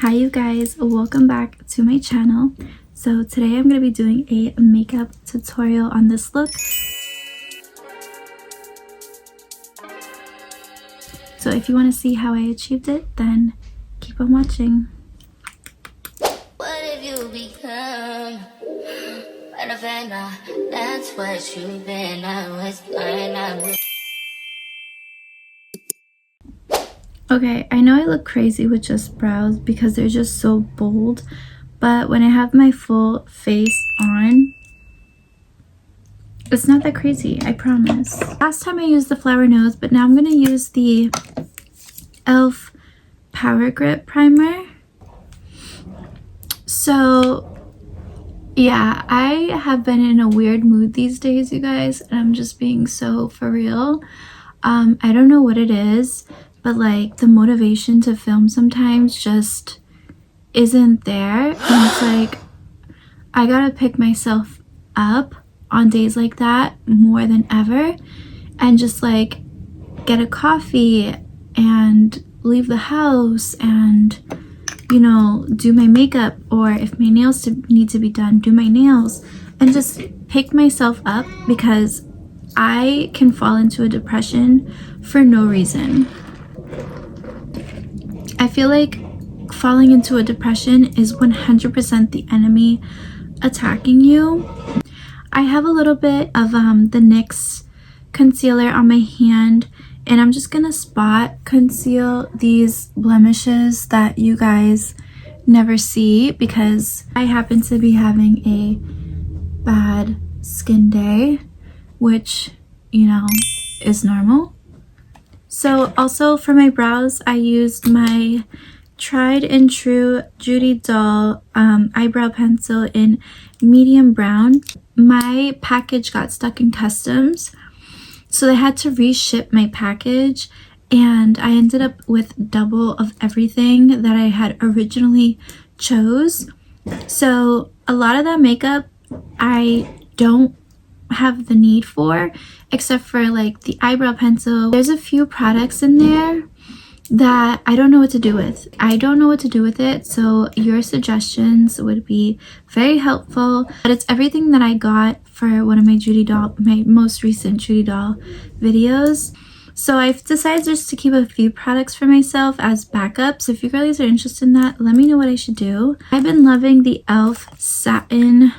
Hi you guys, welcome back to my channel. So today I'm going to be doing a makeup tutorial on this look. So if you want to see how I achieved it, then keep on watching. What if you become an offender? That's what you've been. I was blind. Okay, I know I look crazy with just brows because they're just so bold, but when I have my full face on, it's not that crazy, I promise. Last time I used the flower nose, but now I'm going to use the e.l.f. Power Grip Primer. So yeah, I have been in a weird mood these days, you guys, and I'm just being so for real. I don't know what it is, but like the motivation to film sometimes just isn't there. And it's like I gotta pick myself up on days like that more than ever and just like get a coffee and leave the house and, you know, do my makeup, or if my nails need to be done, do my nails, and just pick myself up, because I can fall into a depression for no reason. I feel like falling into a depression is 100% the enemy attacking you. I have a little bit of the NYX concealer on my hand, and I'm just gonna spot conceal these blemishes that you guys never see because I happen to be having a bad skin day, which, you know, is normal. So also for my brows, I used my tried and true Judy Doll eyebrow pencil in medium brown. My package got stuck in customs, so they had to reship my package, and I ended up with double of everything that I had originally chose. So a lot of that makeup I don't have the need for, except for like the eyebrow pencil. There's a few products in there that I don't know what to do with. I don't know what to do with it, so your suggestions would be very helpful. But it's everything that I got for one of my my most recent Judy Doll videos. So I've decided just to keep a few products for myself as backups. If you girlies are interested in that, let me know what I should do. I've been loving the e.l.f. Satin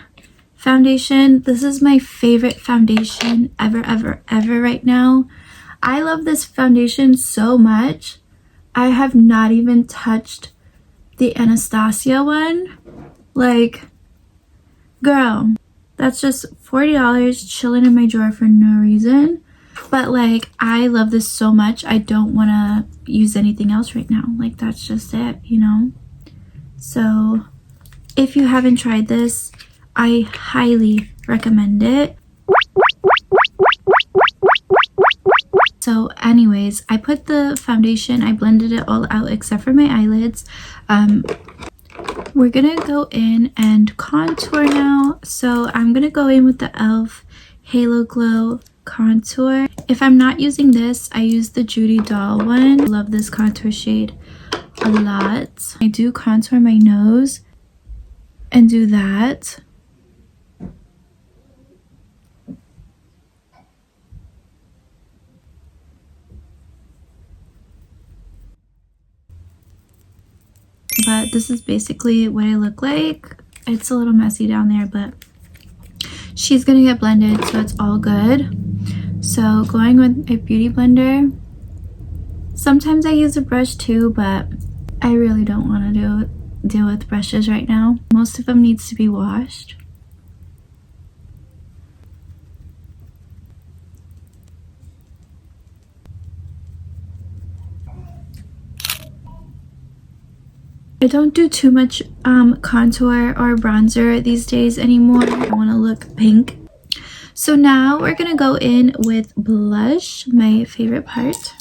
foundation. This is my favorite foundation ever right now. I love this foundation so much. I have not even touched the Anastasia one. Like, girl, that's just $40 chilling in my drawer for no reason. But like, I love this so much, I don't want to use anything else right now. Like, that's just it, you know? So if you haven't tried this, I highly recommend it. So anyways, I put the foundation, I blended it all out except for my eyelids. We're gonna go in and contour now. So I'm gonna go in with the e.l.f. Halo Glow contour. If I'm not using this, I use the Judy Doll one. I love this contour shade a lot. I do contour my nose and do that. But this is basically what I look like. It's a little messy down there, but she's gonna get blended, so it's all good. So going with a beauty blender. Sometimes I use a brush too, but I really don't want to deal with brushes right now. Most of them needs to be washed. I don't do too much contour or bronzer these days anymore. I want to look pink. So now we're gonna go in with blush, my favorite part.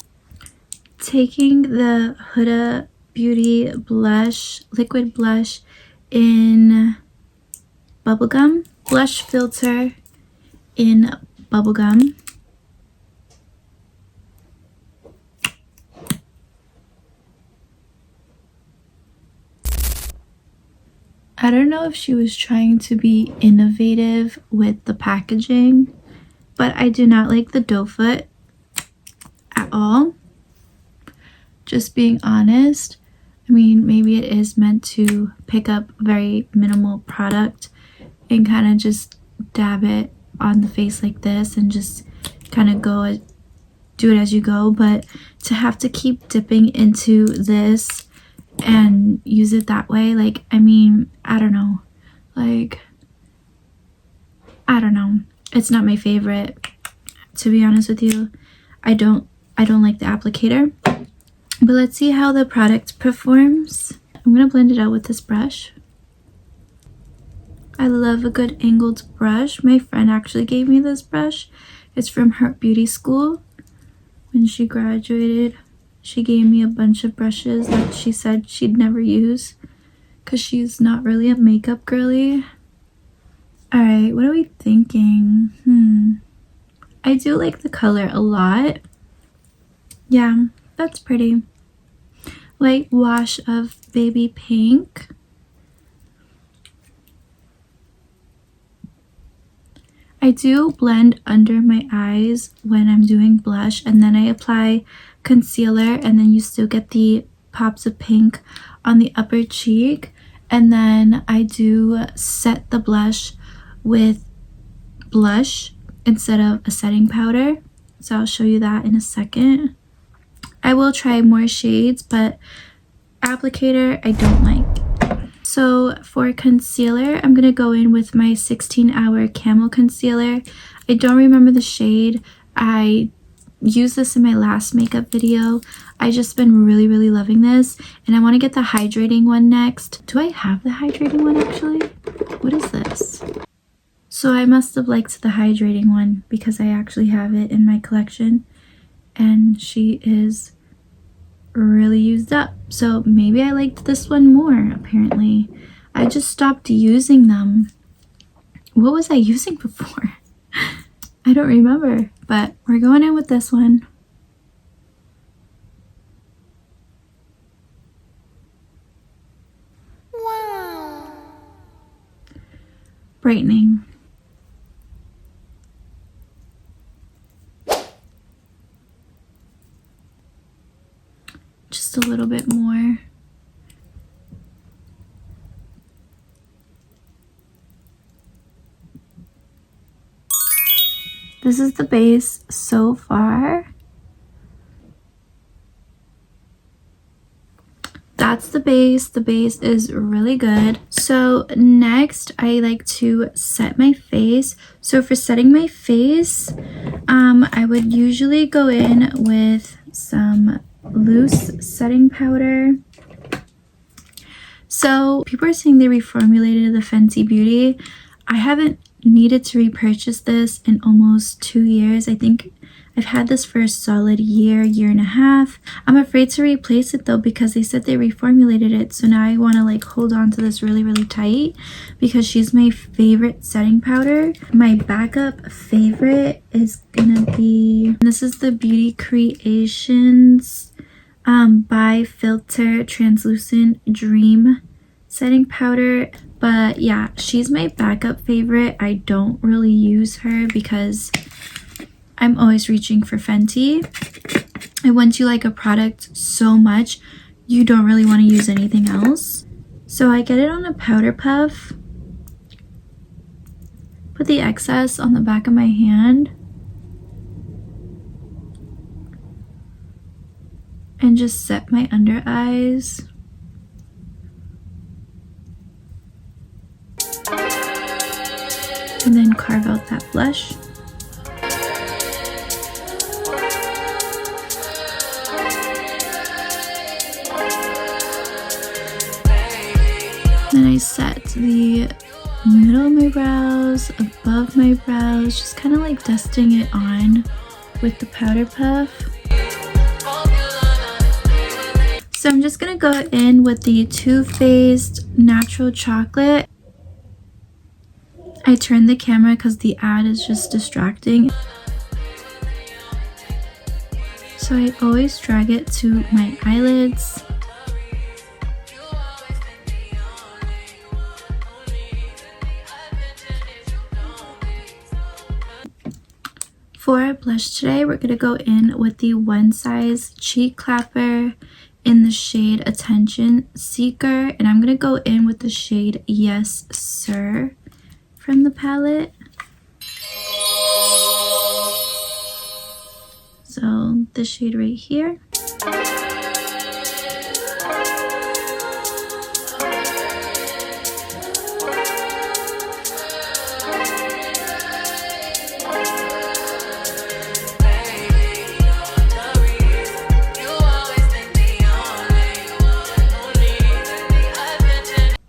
Taking the Huda Beauty blush, liquid blush in Bubblegum, blush filter in Bubblegum. I don't know if she was trying to be innovative with the packaging, but I do not like the doe foot at all. Just being honest. I mean, maybe it is meant to pick up very minimal product and kind of just dab it on the face like this and just kind of do it as you go, but to have to keep dipping into this and use it that way, like, I mean, I don't know, like, I don't know, it's not my favorite, to be honest with you. I don't like the applicator, but let's see how the product performs. I'm gonna blend it out with this brush. I love a good angled brush. My friend actually gave me this brush. It's from her beauty school. When she graduated, she gave me a bunch of brushes that she said she'd never use because she's not really a makeup girly. Alright, what are we thinking? I do like the color a lot. Yeah, that's pretty. Light wash of baby pink. I do blend under my eyes when I'm doing blush, and then I apply concealer, and then you still get the pops of pink on the upper cheek, and then I do set the blush with blush instead of a setting powder. So I'll show you that in a second. I will try more shades, but applicator I don't like. So for concealer, I'm going to go in with my 16-hour Camo Concealer. I don't remember the shade. I used this in my last makeup video. I just been really loving this, and I want to get the hydrating one next. Do I have the hydrating one actually? What is this? So I must have liked the hydrating one because I actually have it in my collection, and she is really used up. So maybe I liked this one more, apparently. I just stopped using them. What was I using before? I don't remember, but we're going in with this one. Wow. Brightening. Just a little bit more. This is the base so far. That's the base. The base is really good. So next I like to set my face. So for setting my face, I would usually go in with some loose setting powder. So people are saying they reformulated the Fenty Beauty. I haven't needed to repurchase this in almost 2 years. I think I've had this for a solid year and a half. I'm afraid to replace it though because they said they reformulated it. So now I want to like hold on to this really tight because she's my favorite setting powder. My backup favorite is gonna be, this is the Beauty Creations by Filter Translucent Dream setting powder. But yeah, she's my backup favorite. I don't really use her because I'm always reaching for Fenty. And once you like a product so much, you don't really want to use anything else. So I get it on a powder puff. Put the excess on the back of my hand. And just set my under eyes. And then carve out that blush. Then I set the middle of my brows, above my brows, just kind of like dusting it on with the powder puff. So I'm just gonna go in with the Too Faced Natural Chocolate. I turned the camera because the ad is just distracting. So I always drag it to my eyelids. For our blush today, we're going to go in with the One Size Cheek Clapper in the shade Attention Seeker. And I'm going to go in with the shade Yes Sir from the palette. So the shade right here.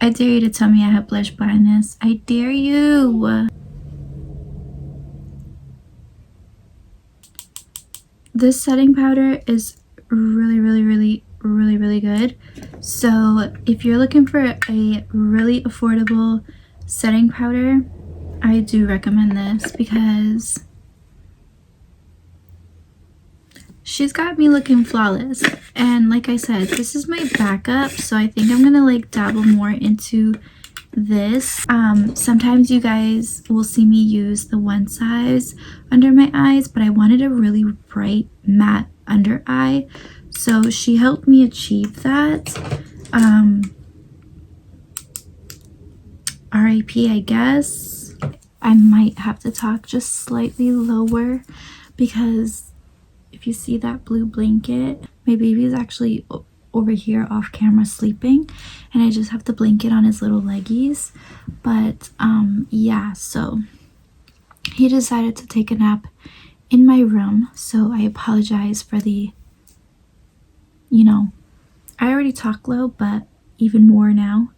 I dare you to tell me I have blush blindness. I dare you. This setting powder is really good. So if you're looking for a really affordable setting powder, I do recommend this because she's got me looking flawless. And like I said, this is my backup, so I think I'm gonna like dabble more into this. Sometimes you guys will see me use the One Size under my eyes, but I wanted a really bright matte under eye, so she helped me achieve that. RIP, I guess. I might have to talk just slightly lower because if you see that blue blanket, my baby is actually over here off camera sleeping, and I just have the blanket on his little leggies. But yeah, so he decided to take a nap in my room, so I apologize for the, you know, I already talk low, but even more now,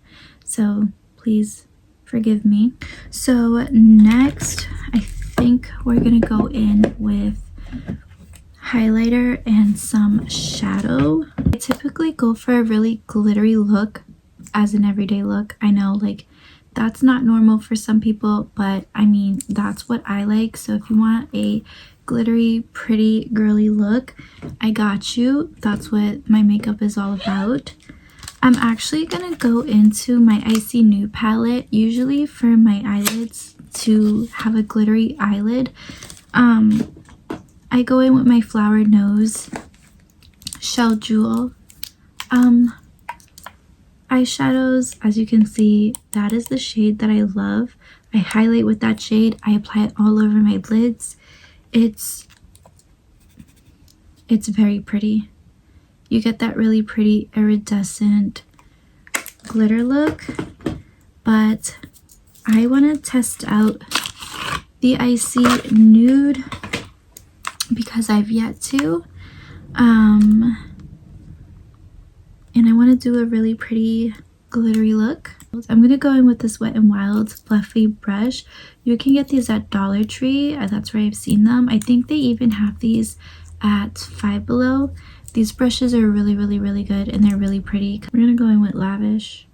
so please forgive me. So next, I think we're gonna go in with highlighter and some shadow. I typically go for a really glittery look as an everyday look. I know like that's not normal for some people, but I mean that's what I like. So if you want a glittery, pretty, girly look, I got you. That's what my makeup is all about. I'm actually gonna go into my Icy Nude palette, usually for my eyelids to have a glittery eyelid. I go in with my Flower Nose Shell Jewel eyeshadows. As you can see, that is the shade that I love. I highlight with that shade. I apply it all over my lids. It's very pretty. You get that really pretty iridescent glitter look, but I want to test out the Icy Nude because I've yet to, and I want to do a really pretty glittery look. I'm gonna go in with this Wet n Wild fluffy brush. You can get these at Dollar Tree. That's where I've seen them. I think they even have these at Five Below. These brushes are really good, and they're really pretty. We're gonna go in with Lavish.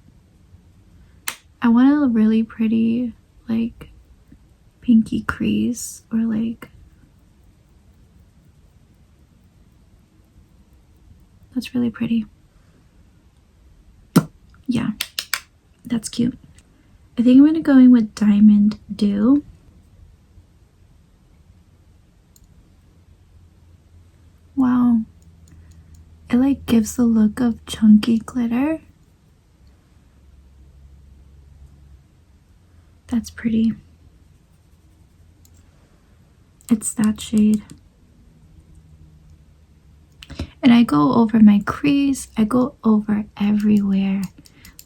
I want a really pretty like pinky crease, or like, that's really pretty. Yeah, that's cute. I think I'm gonna go in with Diamond Dew. Wow, it like gives the look of chunky glitter. That's pretty. It's that shade. And I go over my crease. I go over everywhere,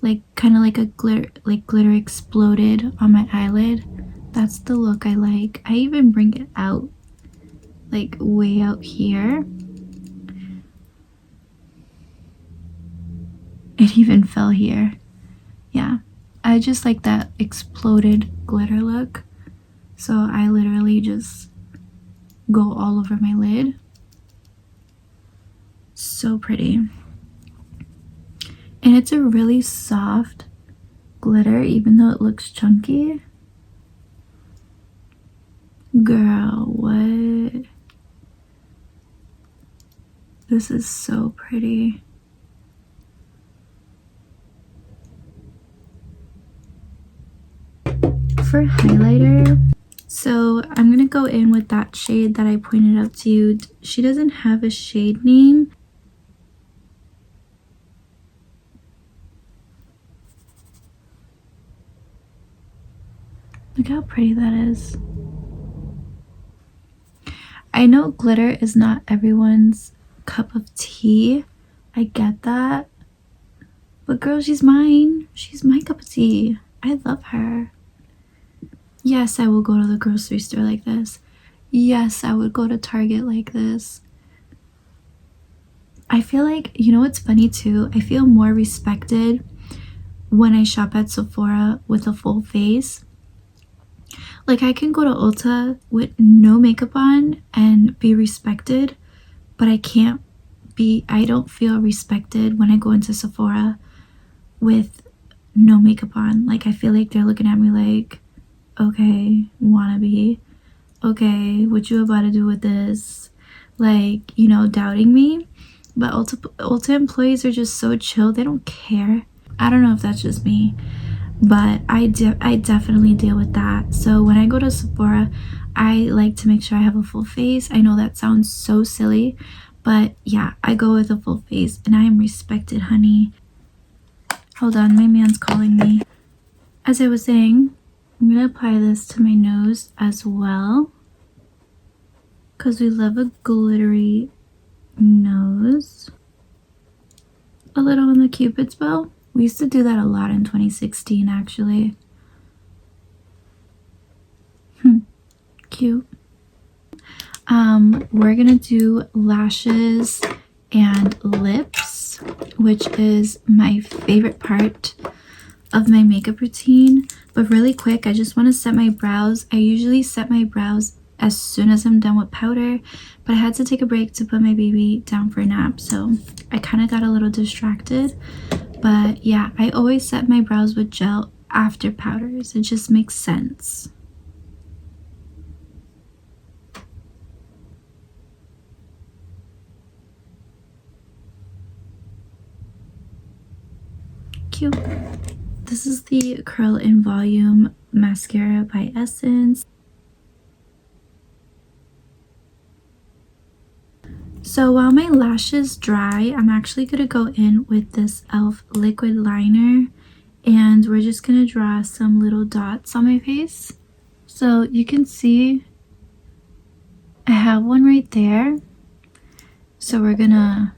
like kind of like a glitter exploded on my eyelid. That's the look I like. I even bring it out, like way out here. It even fell here. Yeah, I just like that exploded glitter look. So I literally just go all over my lid. So pretty. And it's a really soft glitter, even though it looks chunky. Girl, what? This is so pretty. For highlighter, So I'm gonna go in with that shade that I pointed out to you. She doesn't have a shade name. Look how pretty that is. I know glitter is not everyone's cup of tea. I get that. But girl, she's mine. She's my cup of tea. I love her. Yes, I will go to the grocery store like this. Yes, I would go to Target like this. I feel like, you know what's funny too? I feel more respected when I shop at Sephora with a full face. Like, I can go to Ulta with no makeup on and be respected, but I don't feel respected when I go into Sephora with no makeup on. Like, I feel like they're looking at me like, okay, wannabe, okay, what you about to do with this? Like, you know, doubting me. But Ulta employees are just so chill. They don't care. I don't know if that's just me, but I definitely deal with that. So when I go to Sephora, I like to make sure I have a full face. I know that sounds so silly, but yeah, I go with a full face and I am respected, honey. Hold on, my man's calling me. As I was saying, I'm gonna apply this to my nose as well, because we love a glittery nose. A little on the Cupid's bow. We used to do that a lot in 2016, actually. Cute. We're gonna do lashes and lips, which is my favorite part of my makeup routine. But really quick, I just want to set my brows. I usually set my brows as soon as I'm done with powder, but I had to take a break to put my baby down for a nap, so I kind of got a little distracted. But yeah, I always set my brows with gel after powders. It just makes sense. Cute. This is the Curl in Volume mascara by Essence. So while my lashes dry, I'm actually going to go in with this e.l.f. liquid liner, and we're just going to draw some little dots on my face. So you can see I have one right there. So we're going to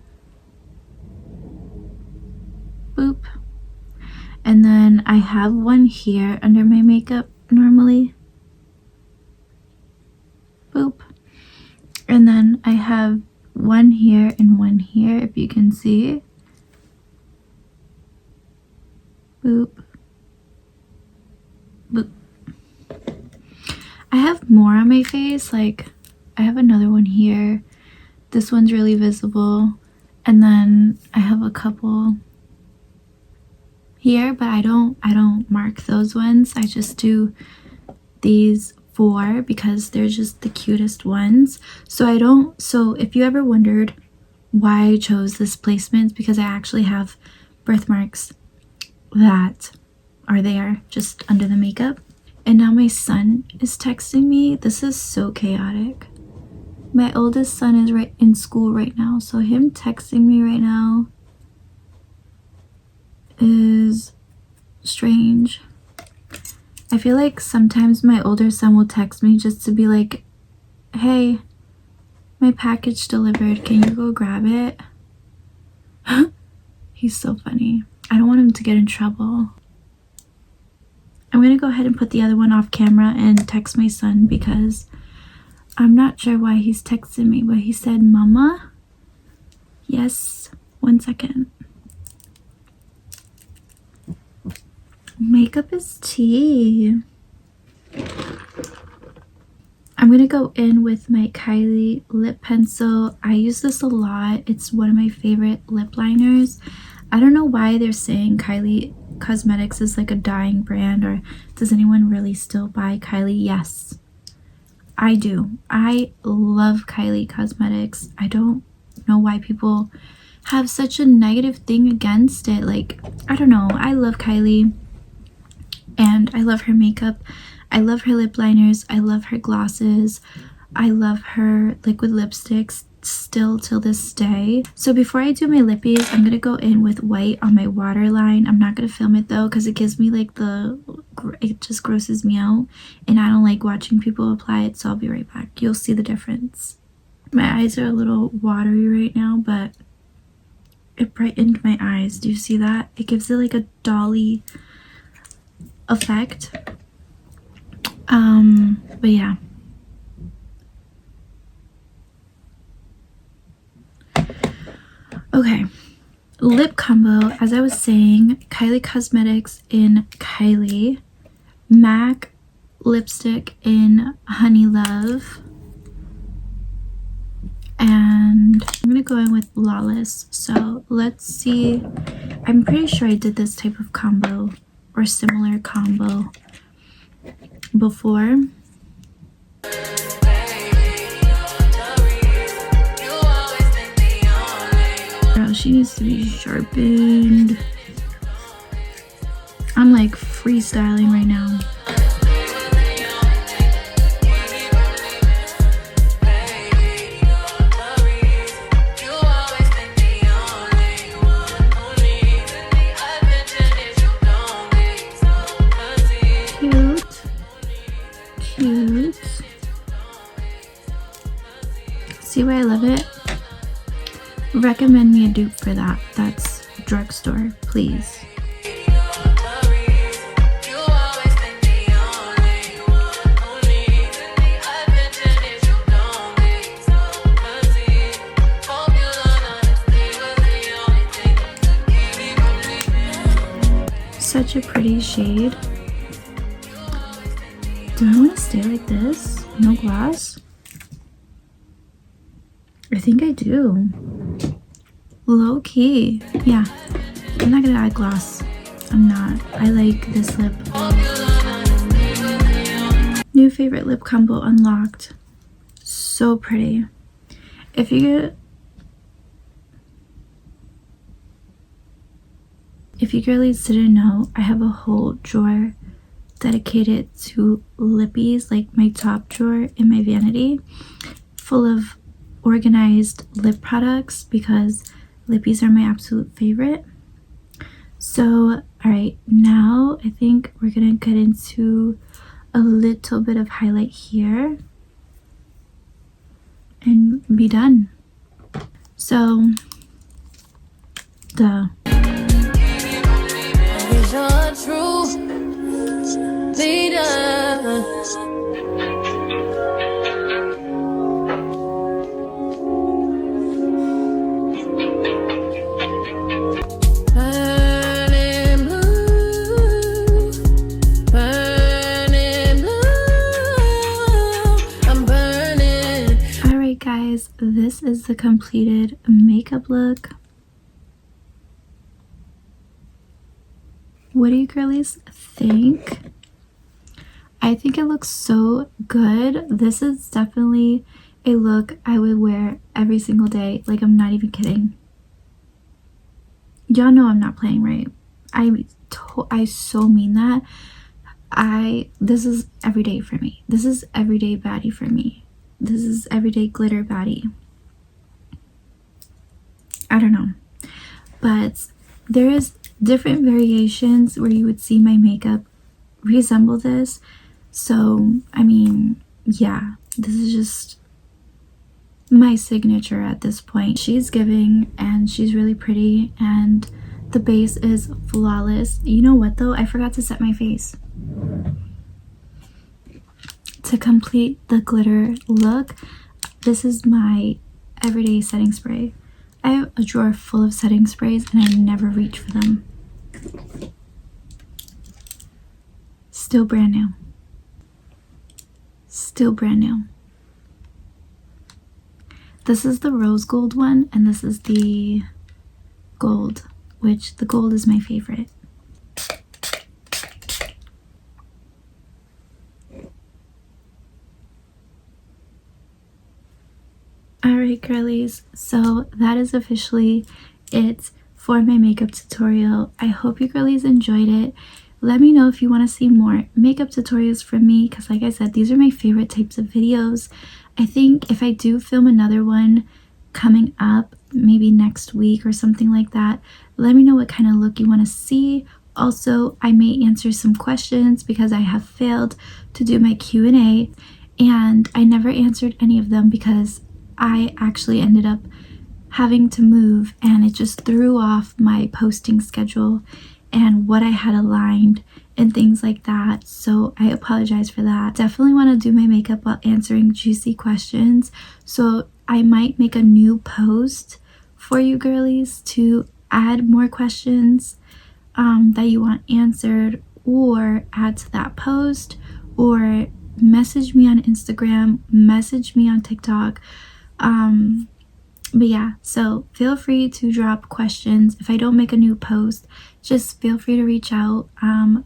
boop. And then I have one here under my makeup normally. Boop. And then I have one here and one here, if you can see. Boop. Boop. I have more on my face, like I have another one here. This one's really visible. And then I have a couple here, but I don't mark those ones. I just do these 4 because they're just the cutest ones. So if you ever wondered why I chose this placement, because I actually have birthmarks that are there just under the makeup. And now my son is texting me. This is so chaotic. My oldest son is right in school right now, so him texting me right now is strange. I feel like sometimes my older son will text me just to be like, hey, my package delivered, can you go grab it? He's so funny. I don't want him to get in trouble. I'm gonna go ahead and put the other one off camera and text my son, because I'm not sure why he's texting me, but he said, Mama? Yes, 1 second. Makeup is tea. I'm gonna go in with my Kylie lip pencil. I use this a lot. It's one of my favorite lip liners. I don't know why they're saying Kylie Cosmetics is like a dying brand, or does anyone really still buy Kylie? Yes, I do. I love Kylie Cosmetics. I don't know why people have such a negative thing against it. Like, I don't know. I love Kylie. and I love her makeup. I love her lip liners. I love her glosses. I love her liquid lipsticks still till this day. So before I do my lippies, I'm gonna go in with white on my waterline. I'm not gonna film it though because it gives me like it just grosses me out, and I don't like watching people apply it, so I'll be right back. You'll see the difference. My eyes are a little watery right now, but it brightened my eyes. Do you see that? It gives it like a dolly effect. But yeah. Okay, lip combo, as I was saying, Kylie Cosmetics in Kylie, MAC lipstick in Honey Love, and I'm gonna go in with Lawless. So let's see, I'm pretty sure I did this type of combo or similar combo before. Girl, she needs to be sharpened. I'm like freestyling right now. Cute. See why I love it? Recommend me a dupe for that. That's drugstore, please. Such a pretty shade. Do I want to stay like this? No gloss? I think I do. Low key. Yeah. I'm not gonna add gloss. I'm not. I like this lip. New favorite lip combo unlocked. So pretty. If you girlies didn't know, I have a whole drawer dedicated to lippies, like my top drawer in my vanity, full of organized lip products because lippies are my absolute favorite. So all right, now I think we're gonna get into a little bit of highlight here and be done. So this is the completed makeup look. What do you girlies think? I think it looks so good. This is definitely a look I would wear every single day. Like, I'm not even kidding. Y'all know I'm not playing, right? I so mean that. This is every day for me. This is everyday baddie for me. This is everyday glitter baddie. I don't know, but there is different variations where you would see my makeup resemble this. So I mean, yeah, this is just my signature at this point. She's giving and she's really pretty, and the base is flawless. You know what though, I forgot to set my face. To complete the glitter look, this is my everyday setting spray. I have a drawer full of setting sprays and I never reach for them. Still brand new. Still brand new. This is the rose gold one and this is the gold, which the gold is my favorite. Alright girlies, so that is officially it for my makeup tutorial. I hope you girlies enjoyed it. Let me know if you want to see more makeup tutorials from me, because like I said, these are my favorite types of videos. I think if I do film another one coming up, maybe next week or something like that, let me know what kind of look you want to see. Also, I may answer some questions because I have failed to do my Q&A, and I never answered any of them because I actually ended up having to move, and it just threw off my posting schedule and what I had aligned and things like that. So I apologize for that. Definitely want to do my makeup while answering juicy questions. So I might make a new post for you girlies to add more questions that you want answered, or add to that post, or message me on Instagram, message me on TikTok. But yeah, so feel free to drop questions. If I don't make a new post, just feel free to reach out.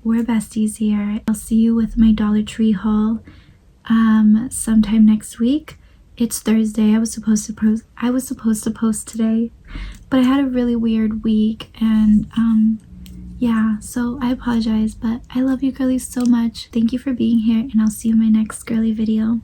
We're besties here. I'll see you with my Dollar Tree haul sometime next week. It's Thursday. I was supposed to post today, but I had a really weird week, and yeah, so I apologize, but I love you girlies so much. Thank you for being here, and I'll see you in my next girly video.